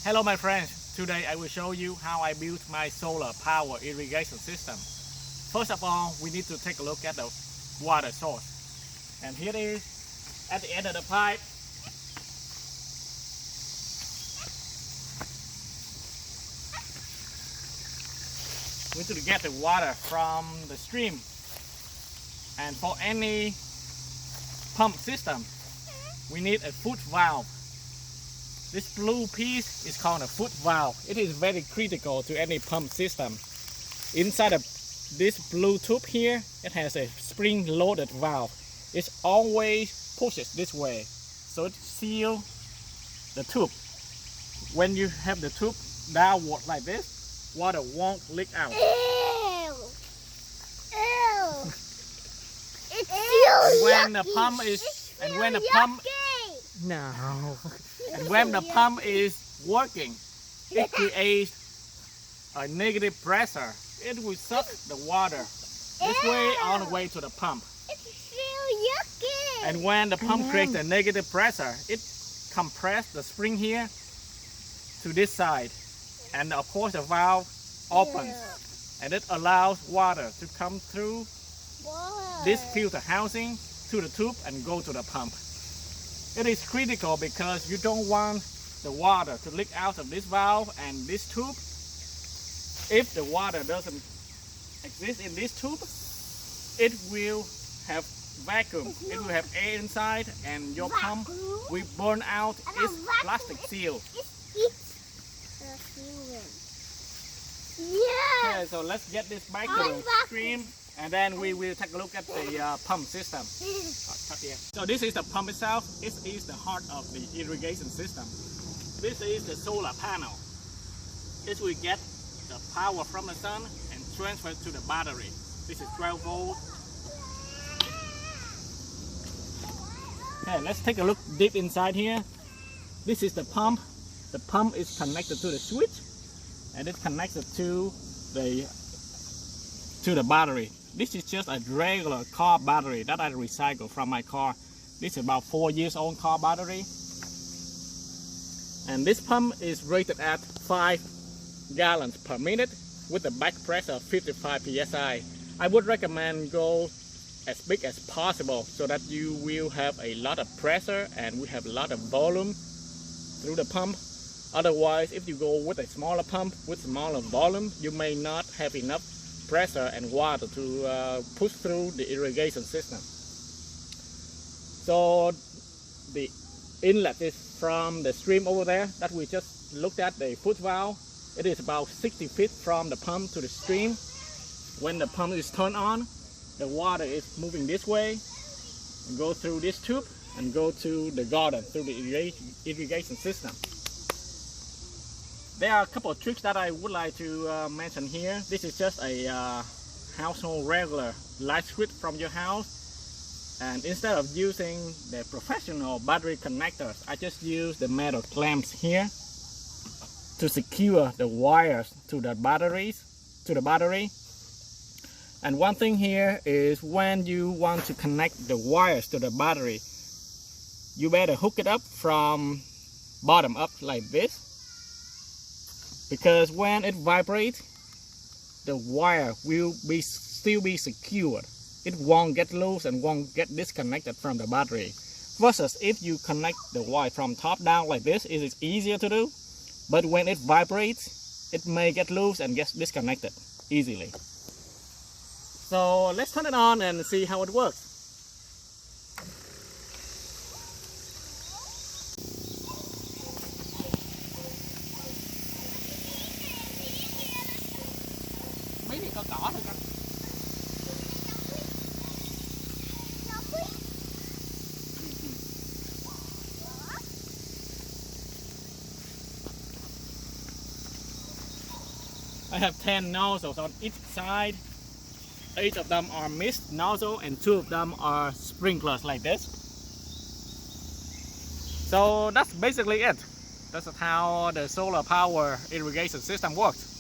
Hello my friends, today I will show you how I built my solar power irrigation system. First of all, we need to take a look at the water source. And here it is at the end of the pipe. We need to get the water from the stream. And for any pump system, we need a foot valve. This blue piece is called a foot valve. It is very critical to any pump system. Inside of this blue tube here, it has a spring-loaded valve. It always pushes this way, so it seals the tube. When you have the tube downward like this, water won't leak out. Ew. It's when the pump is when the pump is working, it creates a negative pressure. It will suck the water this way all the way to the pump. It's so yucky. And when the pump creates a negative pressure, it compresses the spring here to this side. And of course the valve opens and it allows water to come through this filter housing to the tube and go to the pump. It is critical because you don't want the water to leak out of this valve and this tube. If the water doesn't exist in this tube, it will have vacuum. It will have air inside and your pump will burn out its plastic seal. Yeah. Okay, so let's get this back to the stream and then we will take a look at the pump system. So this is the pump itself. It is the heart of the irrigation system. This is the solar panel. It will get the power from the sun and transfer to the battery. This is 12 volt. Okay, let's take a look deep inside here. This is the pump. The pump is connected to the switch and it's connected to the battery. This is just a regular car battery that I recycled from my car. This is about 4 years old car battery. And this pump is rated at 5 gallons per minute with a back pressure of 55 psi. I would recommend go as big as possible so that you will have a lot of pressure and we have a lot of volume through the pump. Otherwise, if you go with a smaller pump with smaller volume, you may not have enough pressure and water to push through the irrigation system. So the inlet is from the stream over there that we just looked at, the foot valve. It is about 60 feet from the pump to the stream. When the pump is turned on, the water is moving this way and go through this tube and go to the garden through the irrigation system. There are a couple of tricks that I would like to mention here. This is just a household regular light switch from your house. And instead of using the professional battery connectors, I just use the metal clamps here to secure the wires to the battery. And one thing here is when you want to connect the wires to the battery, you better hook it up from bottom up like this. Because when it vibrates, the wire will still be secured. It won't get loose and won't get disconnected from the battery. Versus if you connect the wire from top down like this, it is easier to do. But when it vibrates, it may get loose and get disconnected easily. So let's turn it on and see how it works. I have 10 nozzles on each side. 8 of them are mist nozzle and 2 of them are sprinklers like this. So that's basically it. That's how the solar power irrigation system works.